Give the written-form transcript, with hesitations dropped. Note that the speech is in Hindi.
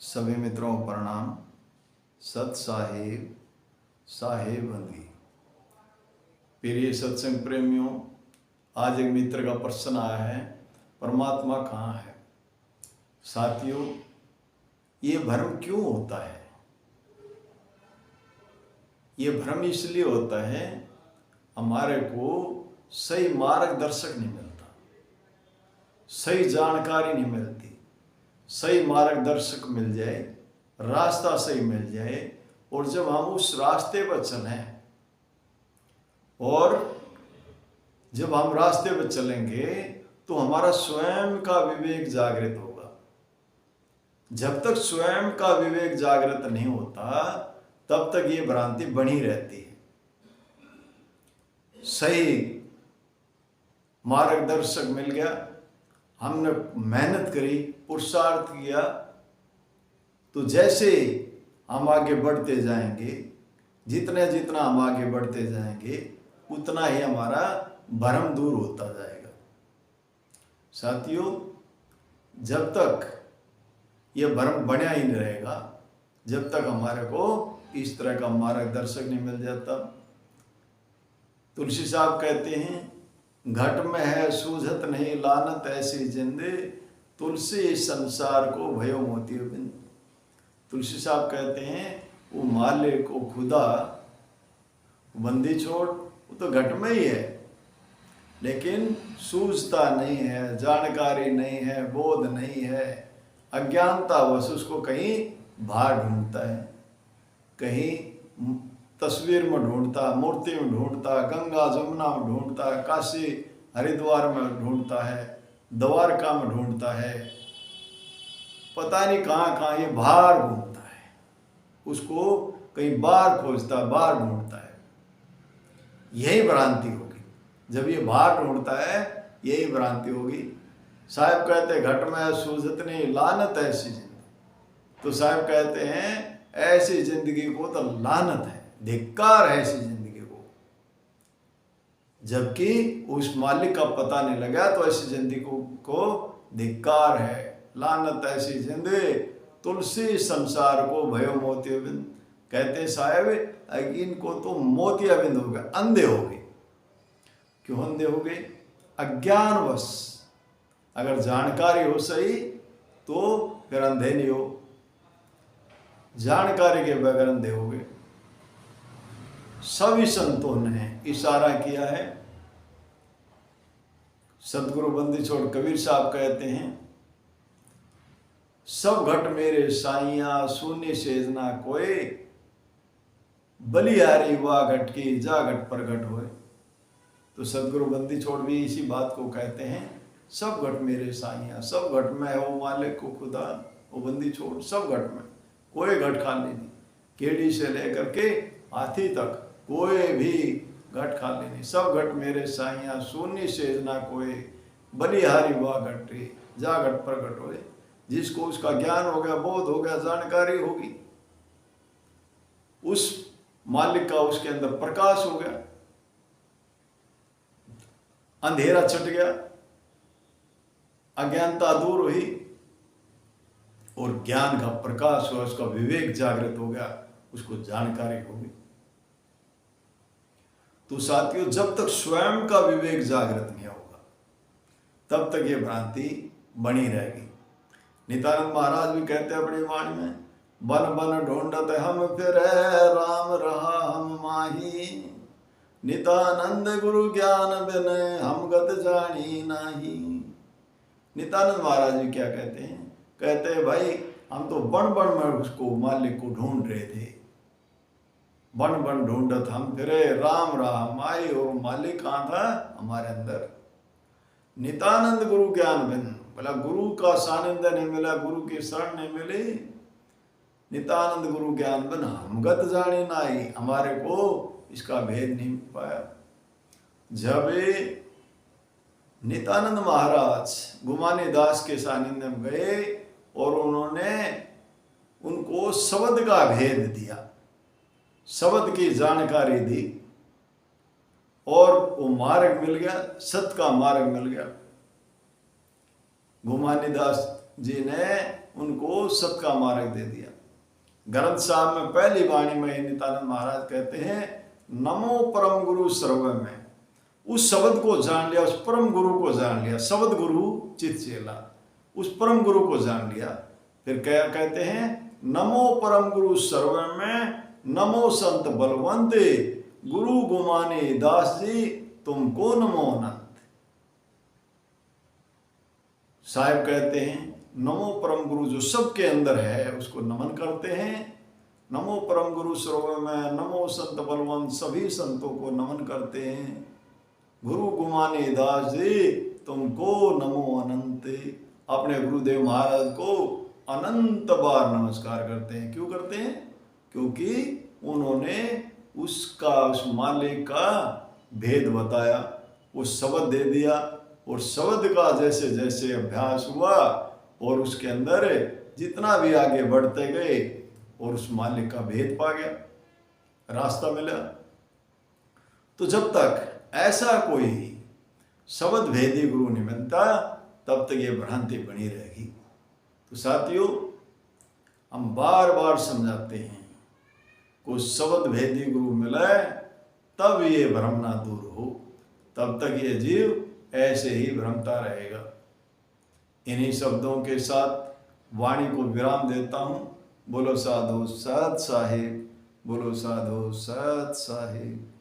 सभी मित्रों को प्रणाम। सत साहिब साहेब बंदी। प्रिय सत्संग प्रेमियों, आज एक मित्र का प्रश्न आया है, परमात्मा कहाँ है। साथियों, ये भ्रम क्यों होता है? ये भ्रम इसलिए होता है, हमारे को सही मार्गदर्शक नहीं मिलता, सही जानकारी नहीं मिलती। सही मार्गदर्शक मिल जाए, रास्ता सही मिल जाए, और जब हम उस रास्ते पर चलें, और जब हम रास्ते पर चलेंगे तो हमारा स्वयं का विवेक जागृत होगा। जब तक स्वयं का विवेक जागृत नहीं होता तब तक ये भ्रांति बनी रहती है। सही मार्गदर्शक मिल गया, हमने मेहनत करी, पुरुषार्थ किया, तो जैसे हम आगे बढ़ते जाएंगे, जितना हम आगे बढ़ते जाएंगे उतना ही हमारा भ्रम दूर होता जाएगा। साथियों, जब तक यह भ्रम बना ही नहीं रहेगा, जब तक हमारे को इस तरह का मार्गदर्शक नहीं मिल जाता। तुलसी साहब कहते हैं, घट में है सूझत नहीं लानत ऐसी जिंदे, तुलसी संसार को भयो मोती बिंद। तुलसी साहब कहते हैं, वो मालिक को खुदा बंदी छोड़, वो तो घट में ही है, लेकिन सूझता नहीं है, जानकारी नहीं है, बोध नहीं है, अज्ञानता वश उसको कहीं बाहर ढूंढता है, कहीं तस्वीर में ढूंढता, मूर्ति में ढूंढता, गंगा जमुना में ढूंढता, काशी हरिद्वार में ढूंढता है, द्वारका में ढूंढता है, पता नहीं कहाँ कहाँ ये बाहर घूमता है, उसको कहीं बाहर खोजता, बाहर ढूंढता है। यही भ्रांति होगी। जब ये बाहर ढूंढता है, यही भ्रांति होगी। साहब कहते घट में सूझत नहीं लानत ऐसी जिंदगी, तो साहब कहते हैं ऐसी जिंदगी को तो लानत है, धिक्कार है ऐसी जिंदगी को। जबकि उस मालिक का पता नहीं लगा तो ऐसी जिंदगी को धिक्कार है, लानत ऐसी जिंदगी, तुलसी संसार को भयो मोतियाबिंद। कहते साहब इनको तो मोतियाबिंद हो गए, अंधे हो गए। क्यों अंधे हो गए? अज्ञानवश। अगर जानकारी हो सही तो फिर अंधे नहीं हो, जानकारी के बगैर अंधे हो गए। सभी संतों ने इशारा किया है। सदगुरु बंदी छोड़ कबीर साहब कहते हैं, सब घट मेरे साइया शून्य सेजना कोई, बलिहारी वाह घट की जा घट प्रगट होए। तो सदगुरु बंदी छोड़ भी इसी बात को कहते हैं, सब घट मेरे साइया, सब घट में हो मालिक को खुदा, वो बंदी छोड़ सब घट में, कोई घट खाली नहीं। केड़ी से लेकर के हाथी तक कोई भी घट खाली नहीं। सब घट मेरे साइया शून्य सेजना कोई, बलिहारी वाह घट जा घट प्रगट होए। जिसको उसका ज्ञान हो गया, बोध हो गया, जानकारी होगी, उस मालिक का उसके अंदर प्रकाश हो गया, अंधेरा छट गया, अज्ञानता दूर हुई और ज्ञान का प्रकाश हुआ, उसका विवेक जागृत हो गया, उसको जानकारी होगी। तो साथियों, जब तक स्वयं का विवेक जागृत नहीं होगा तब तक ये भ्रांति बनी रहेगी। नित्यानंद महाराज भी कहते हैं अपनी वाणी में, बन बन ढूंढत हम फिर राम रहा हम माही, नित्यानंद गुरु ज्ञान बिन हम गत जानी नाही। नित्यानंद महाराज जी क्या कहते हैं? कहते हैं भाई, हम तो बन बन में उसको मालिक को ढूंढ रहे थे, बन बन ढूंढत हम फिरे राम राम आई, और मालिक कहाँ था? हमारे अंदर। नित्यानंद गुरु ज्ञान बिन, बोला गुरु का सानिध्य नहीं मिला, गुरु की शरण नहीं मिली, नित्यानंद गुरु ज्ञान बिन हम गत जानी नाई, हमारे को इसका भेद नहीं पाया। जब नित्यानंद महाराज गुमानी दास के सानिध्य में गए और उन्होंने उनको शब्द का भेद दिया, शब्द की जानकारी दी, और वो मार्ग मिल गया, सत्य का मार्ग मिल गया। गुमानी दास जी ने उनको सत का मार्ग दे दिया। ग्रंथ साहब में पहली वाणी में नित्यानंद महाराज कहते हैं, नमो परम गुरु सर्व में, उस शब्द को जान लिया, उस परम गुरु को जान लिया, शब्द गुरु चित चेला, उस परम गुरु को जान लिया। फिर क्या कहते हैं, नमो परम गुरु सर्व में, नमो संत बलवंत, गुरु गुमाने दास जी तुमको नमो अनंत। साहिब कहते हैं नमो परम गुरु जो सबके अंदर है उसको नमन करते हैं। नमो परम गुरु सर्व में, नमो संत बलवंत, सभी संतों को नमन करते हैं। गुरु गुमाने दास जी तुमको नमो अनंत, अपने गुरुदेव महाराज को अनंत बार नमस्कार करते हैं। क्यों करते हैं? क्योंकि उन्होंने उसका, उस माले का भेद बताया, उस शब्द दे दिया, और शब्द का जैसे जैसे अभ्यास हुआ और उसके अंदर जितना भी आगे बढ़ते गए और उस मालिक का भेद पा गया, रास्ता मिला। तो जब तक ऐसा कोई शब्द भेदी गुरु नहीं मिलता तब तक ये भ्रांति बनी रहेगी। तो साथियों, हम बार बार समझाते हैं, कोई शब्द भेदी गुरु मिले तब ये भ्रम ना दूर हो, तब तक ये जीव ऐसे ही भ्रमता रहेगा। इन्हीं शब्दों के साथ वाणी को विराम देता हूँ। बोलो साधु सत साहिब, बोलो साधु सत साहिब।